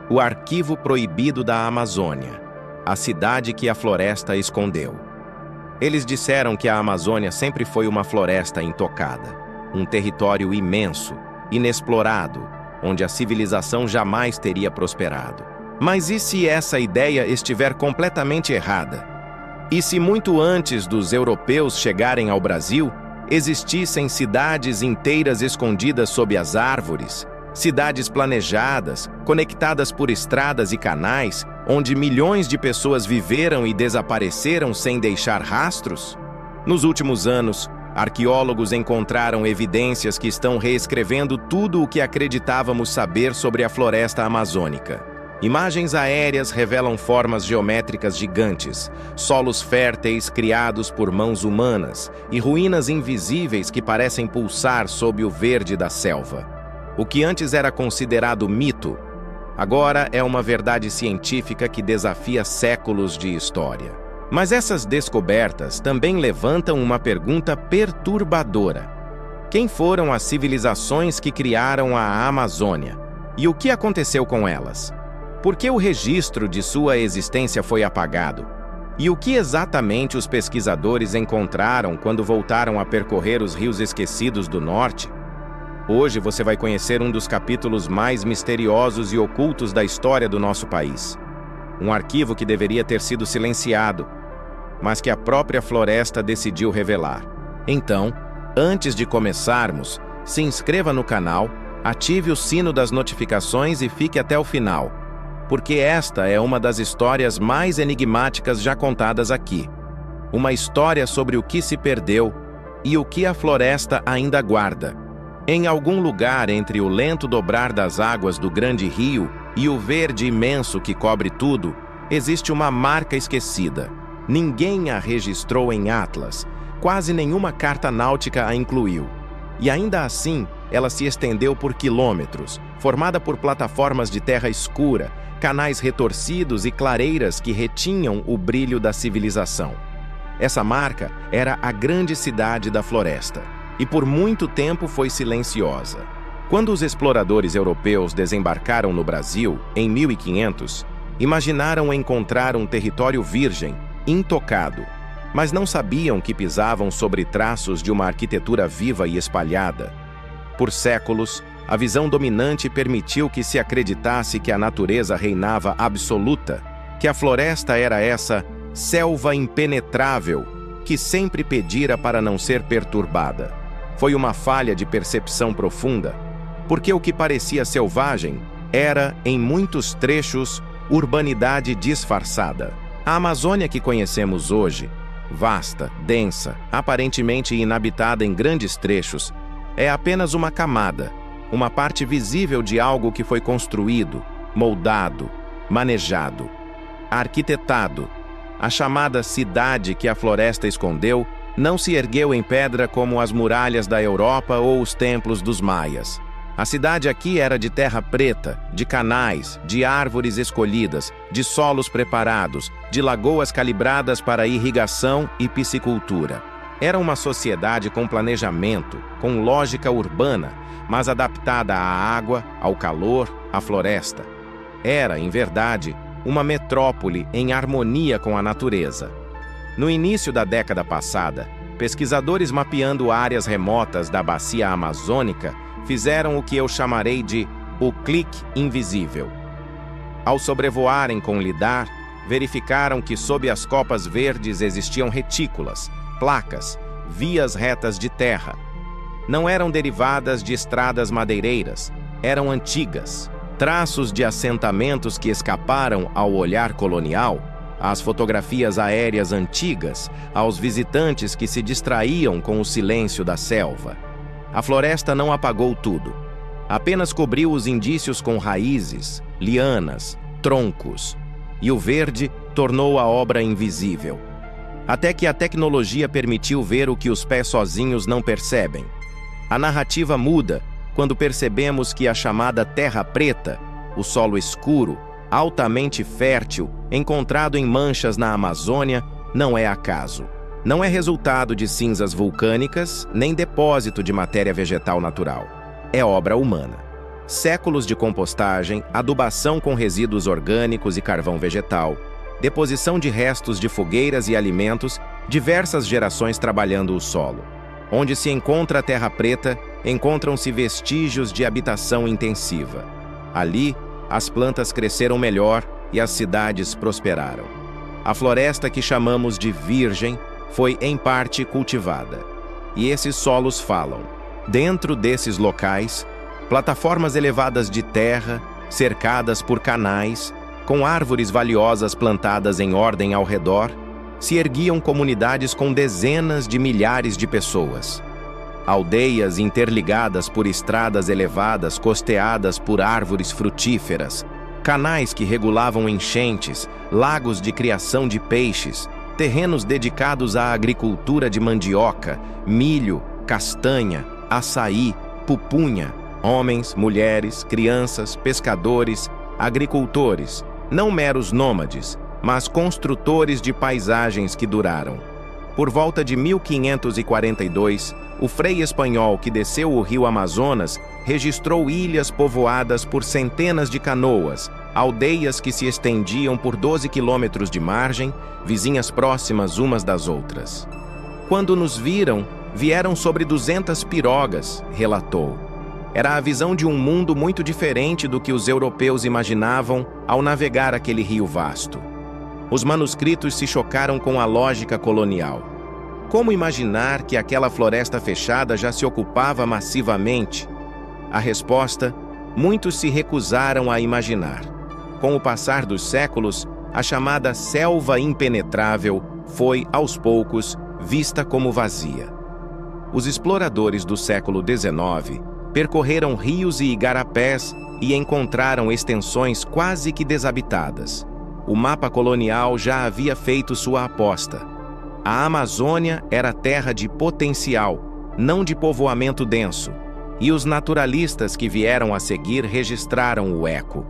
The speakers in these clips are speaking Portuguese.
O arquivo proibido da Amazônia, a cidade que a floresta escondeu. Eles disseram que a Amazônia sempre foi uma floresta intocada, um território imenso, inexplorado, onde a civilização jamais teria prosperado. Mas e se essa ideia estiver completamente errada? E se muito antes dos europeus chegarem ao Brasil, existissem cidades inteiras escondidas sob as árvores, cidades planejadas, conectadas por estradas e canais, onde milhões de pessoas viveram e desapareceram sem deixar rastros? Nos últimos anos, arqueólogos encontraram evidências que estão reescrevendo tudo o que acreditávamos saber sobre a floresta amazônica. Imagens aéreas revelam formas geométricas gigantes, solos férteis criados por mãos humanas e ruínas invisíveis que parecem pulsar sob o verde da selva. O que antes era considerado mito, agora é uma verdade científica que desafia séculos de história. Mas essas descobertas também levantam uma pergunta perturbadora. Quem foram as civilizações que criaram a Amazônia? E o que aconteceu com elas? Por que o registro de sua existência foi apagado? E o que exatamente os pesquisadores encontraram quando voltaram a percorrer os rios esquecidos do norte? Hoje você vai conhecer um dos capítulos mais misteriosos e ocultos da história do nosso país. Um arquivo que deveria ter sido silenciado, mas que a própria floresta decidiu revelar. Então, antes de começarmos, se inscreva no canal, ative o sino das notificações e fique até o final, porque esta é uma das histórias mais enigmáticas já contadas aqui. Uma história sobre o que se perdeu e o que a floresta ainda guarda. Em algum lugar entre o lento dobrar das águas do grande rio e o verde imenso que cobre tudo, existe uma marca esquecida. Ninguém a registrou em atlas, quase nenhuma carta náutica a incluiu. E ainda assim, ela se estendeu por quilômetros, formada por plataformas de terra escura, canais retorcidos e clareiras que retinham o brilho da civilização. Essa marca era a grande cidade da floresta, e por muito tempo foi silenciosa. Quando os exploradores europeus desembarcaram no Brasil, em 1500, imaginaram encontrar um território virgem, intocado, mas não sabiam que pisavam sobre traços de uma arquitetura viva e espalhada. Por séculos, a visão dominante permitiu que se acreditasse que a natureza reinava absoluta, que a floresta era essa selva impenetrável que sempre pedira para não ser perturbada. Foi uma falha de percepção profunda, porque o que parecia selvagem era, em muitos trechos, urbanidade disfarçada. A Amazônia que conhecemos hoje, vasta, densa, aparentemente inabitada em grandes trechos, é apenas uma camada, uma parte visível de algo que foi construído, moldado, manejado, arquitetado. A chamada cidade que a floresta escondeu não se ergueu em pedra como as muralhas da Europa ou os templos dos maias. A cidade aqui era de terra preta, de canais, de árvores escolhidas, de solos preparados, de lagoas calibradas para irrigação e piscicultura. Era uma sociedade com planejamento, com lógica urbana, mas adaptada à água, ao calor, à floresta. Era, em verdade, uma metrópole em harmonia com a natureza. No início da década passada, pesquisadores mapeando áreas remotas da bacia amazônica fizeram o que eu chamarei de o clique invisível. Ao sobrevoarem com lidar, verificaram que sob as copas verdes existiam retículas, placas, vias retas de terra. Não eram derivadas de estradas madeireiras, eram antigas, traços de assentamentos que escaparam ao olhar colonial, às fotografias aéreas antigas, aos visitantes que se distraíam com o silêncio da selva. A floresta não apagou tudo. Apenas cobriu os indícios com raízes, lianas, troncos. E o verde tornou a obra invisível. Até que a tecnologia permitiu ver o que os pés sozinhos não percebem. A narrativa muda quando percebemos que a chamada Terra Preta, o solo escuro, altamente fértil, encontrado em manchas na Amazônia, não é acaso. Não é resultado de cinzas vulcânicas, nem depósito de matéria vegetal natural. É obra humana. séculos de compostagem, adubação com resíduos orgânicos e carvão vegetal, deposição de restos de fogueiras e alimentos, diversas gerações trabalhando o solo. Onde se encontra a terra preta, encontram-se vestígios de habitação intensiva. Ali, as plantas cresceram melhor e as cidades prosperaram. A floresta que chamamos de virgem foi, em parte, cultivada. E esses solos falam. Dentro desses locais, plataformas elevadas de terra, cercadas por canais, com árvores valiosas plantadas em ordem ao redor, se erguiam comunidades com dezenas de milhares de pessoas. Aldeias interligadas por estradas elevadas costeadas por árvores frutíferas, canais que regulavam enchentes, lagos de criação de peixes, terrenos dedicados à agricultura de mandioca, milho, castanha, açaí, pupunha, homens, mulheres, crianças, pescadores, agricultores, não meros nômades, mas construtores de paisagens que duraram. Por volta de 1542, o frei espanhol que desceu o rio Amazonas registrou ilhas povoadas por centenas de canoas, aldeias que se estendiam por 12 quilômetros de margem, vizinhas próximas umas das outras. Quando nos viram, vieram sobre 200 pirogas, relatou. Era a visão de um mundo muito diferente do que os europeus imaginavam ao navegar aquele rio vasto. Os manuscritos se chocaram com a lógica colonial. Como imaginar que aquela floresta fechada já se ocupava massivamente? A resposta, muitos se recusaram a imaginar. Com o passar dos séculos, a chamada selva impenetrável foi, aos poucos, vista como vazia. Os exploradores do século XIX percorreram rios e igarapés e encontraram extensões quase que desabitadas. O mapa colonial já havia feito sua aposta. A Amazônia era terra de potencial, não de povoamento denso, e os naturalistas que vieram a seguir registraram o eco.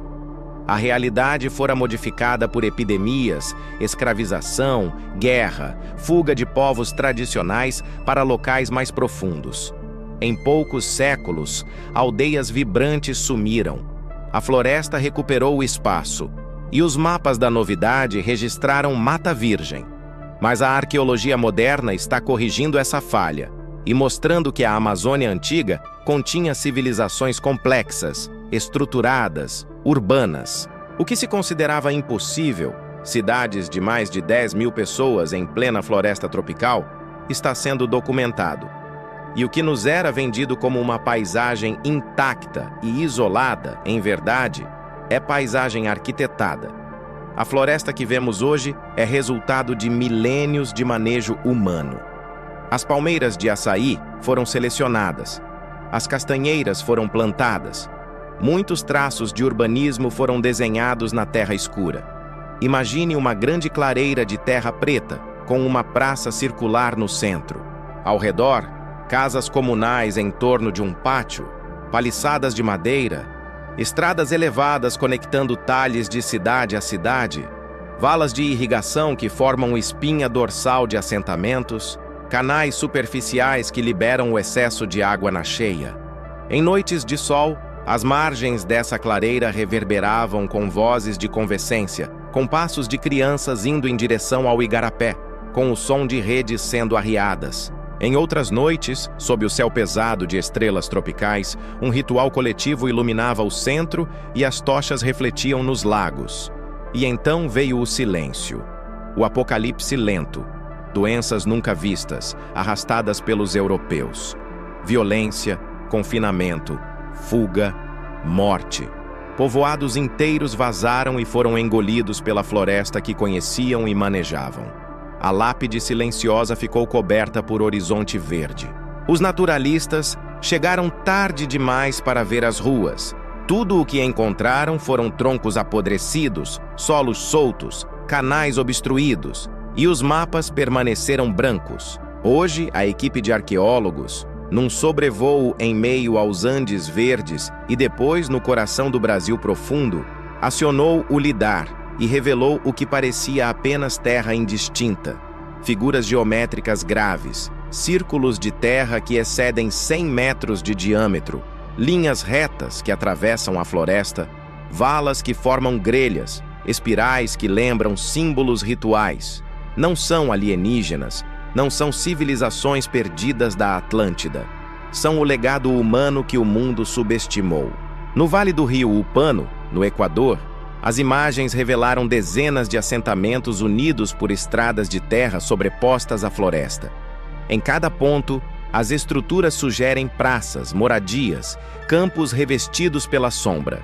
A realidade fora modificada por epidemias, escravização, guerra, fuga de povos tradicionais para locais mais profundos. Em poucos séculos, aldeias vibrantes sumiram. A floresta recuperou o espaço, e os mapas da novidade registraram Mata Virgem. Mas a arqueologia moderna está corrigindo essa falha e mostrando que a Amazônia antiga continha civilizações complexas, estruturadas, urbanas. O que se considerava impossível, cidades de mais de 10 mil pessoas em plena floresta tropical, está sendo documentado. E o que nos era vendido como uma paisagem intacta e isolada, em verdade, é paisagem arquitetada. A floresta que vemos hoje é resultado de milênios de manejo humano. As palmeiras de açaí foram selecionadas. As castanheiras foram plantadas. Muitos traços de urbanismo foram desenhados na terra escura. Imagine uma grande clareira de terra preta, com uma praça circular no centro. Ao redor, casas comunais em torno de um pátio, paliçadas de madeira, estradas elevadas conectando talhes de cidade a cidade, valas de irrigação que formam espinha dorsal de assentamentos, canais superficiais que liberam o excesso de água na cheia. Em noites de sol, as margens dessa clareira reverberavam com vozes de convescência, com passos de crianças indo em direção ao igarapé, com o som de redes sendo arriadas. Em outras noites, sob o céu pesado de estrelas tropicais, um ritual coletivo iluminava o centro e as tochas refletiam nos lagos. E então veio o silêncio, o apocalipse lento, doenças nunca vistas, arrastadas pelos europeus. Violência, confinamento, fuga, morte. Povoados inteiros vazaram e foram engolidos pela floresta que conheciam e manejavam. A lápide silenciosa ficou coberta por horizonte verde. Os naturalistas chegaram tarde demais para ver as ruas. Tudo o que encontraram foram troncos apodrecidos, solos soltos, canais obstruídos, e os mapas permaneceram brancos. Hoje, a equipe de arqueólogos, num sobrevoo em meio aos Andes verdes e depois no coração do Brasil profundo, acionou o lidar e revelou o que parecia apenas terra indistinta. Figuras geométricas graves, círculos de terra que excedem 100 metros de diâmetro, linhas retas que atravessam a floresta, valas que formam grelhas, espirais que lembram símbolos rituais. Não são alienígenas, não são civilizações perdidas da Atlântida. São o legado humano que o mundo subestimou. No Vale do Rio Upano, no Equador, as imagens revelaram dezenas de assentamentos unidos por estradas de terra sobrepostas à floresta. Em cada ponto, as estruturas sugerem praças, moradias, campos revestidos pela sombra.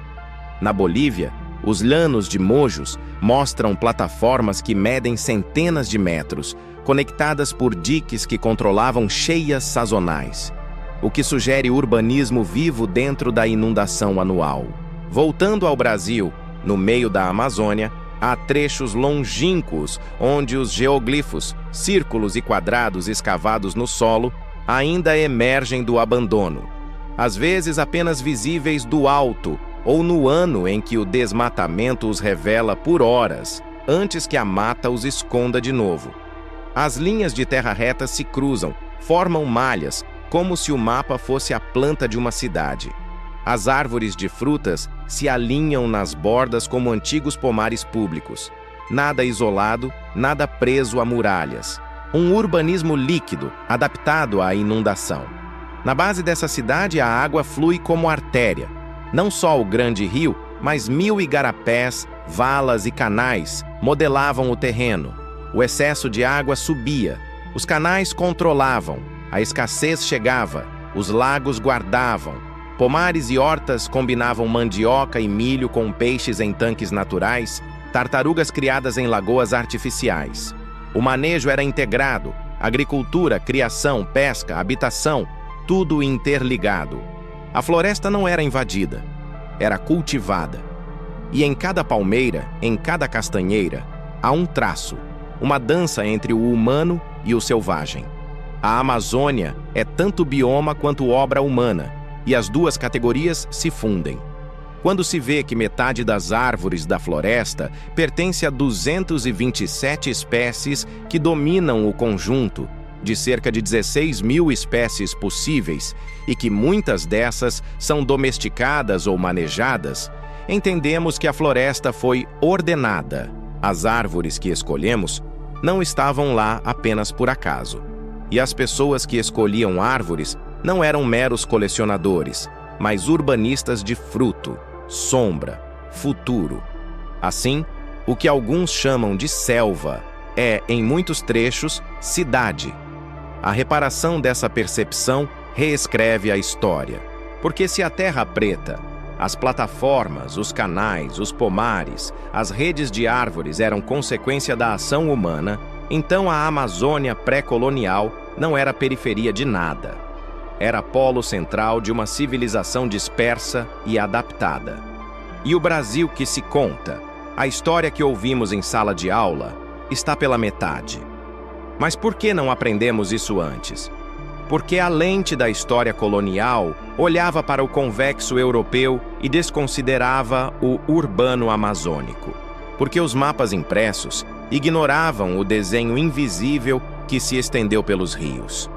Na Bolívia, os llanos de Mojos mostram plataformas que medem centenas de metros, conectadas por diques que controlavam cheias sazonais, o que sugere urbanismo vivo dentro da inundação anual. Voltando ao Brasil, no meio da Amazônia, há trechos longínquos onde os geoglifos, círculos e quadrados escavados no solo, ainda emergem do abandono, às vezes apenas visíveis do alto ou no ano em que o desmatamento os revela por horas, antes que a mata os esconda de novo. As linhas de terra reta se cruzam, formam malhas, como se o mapa fosse a planta de uma cidade. As árvores de frutas se alinham nas bordas como antigos pomares públicos. Nada isolado, nada preso a muralhas. Um urbanismo líquido, adaptado à inundação. Na base dessa cidade, a água flui como artéria. Não só o grande rio, mas 1000 igarapés, valas e canais modelavam o terreno. O excesso de água subia, os canais controlavam, a escassez chegava, os lagos guardavam. Pomares e hortas combinavam mandioca e milho com peixes em tanques naturais, tartarugas criadas em lagoas artificiais. O manejo era integrado, agricultura, criação, pesca, habitação, tudo interligado. A floresta não era invadida, era cultivada. E em cada palmeira, em cada castanheira, há um traço, uma dança entre o humano e o selvagem. A Amazônia é tanto bioma quanto obra humana, e as duas categorias se fundem. Quando se vê que metade das árvores da floresta pertence a 227 espécies que dominam o conjunto, de cerca de 16.000 espécies possíveis, e que muitas dessas são domesticadas ou manejadas, entendemos que a floresta foi ordenada. As árvores que escolhemos não estavam lá apenas por acaso. E as pessoas que escolhiam árvores não eram meros colecionadores, mas urbanistas de fruto, sombra, futuro. Assim, o que alguns chamam de selva é, em muitos trechos, cidade. A reparação dessa percepção reescreve a história. Porque se a terra preta, as plataformas, os canais, os pomares, as redes de árvores eram consequência da ação humana, então a Amazônia pré-colonial não era periferia de nada. Era polo central de uma civilização dispersa e adaptada. E o Brasil que se conta, a história que ouvimos em sala de aula, está pela metade. Mas por que não aprendemos isso antes? Porque a lente da história colonial olhava para o convexo europeu e desconsiderava o urbano amazônico. Porque os mapas impressos ignoravam o desenho invisível que se estendeu pelos rios.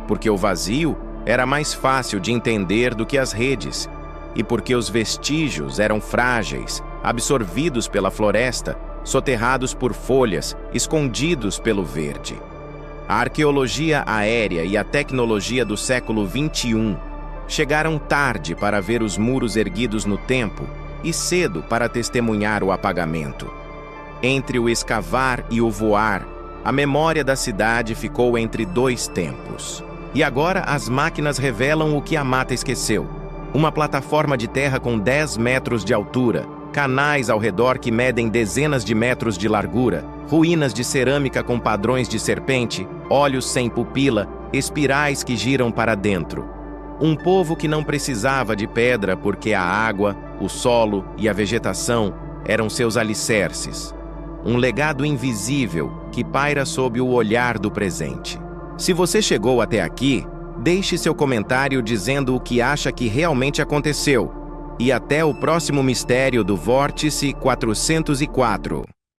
Porque o vazio era mais fácil de entender do que as redes, e porque os vestígios eram frágeis, absorvidos pela floresta, soterrados por folhas, escondidos pelo verde. A arqueologia aérea e a tecnologia do século XXI chegaram tarde para ver os muros erguidos no tempo e cedo para testemunhar o apagamento. Entre o escavar e o voar, a memória da cidade ficou entre dois tempos. E agora as máquinas revelam o que a mata esqueceu. Uma plataforma de terra com 10 metros de altura, canais ao redor que medem dezenas de metros de largura, ruínas de cerâmica com padrões de serpente, olhos sem pupila, espirais que giram para dentro. Um povo que não precisava de pedra porque a água, o solo e a vegetação eram seus alicerces. Um legado invisível que paira sob o olhar do presente. Se você chegou até aqui, deixe seu comentário dizendo o que acha que realmente aconteceu. E até o próximo mistério do Vórtice 404.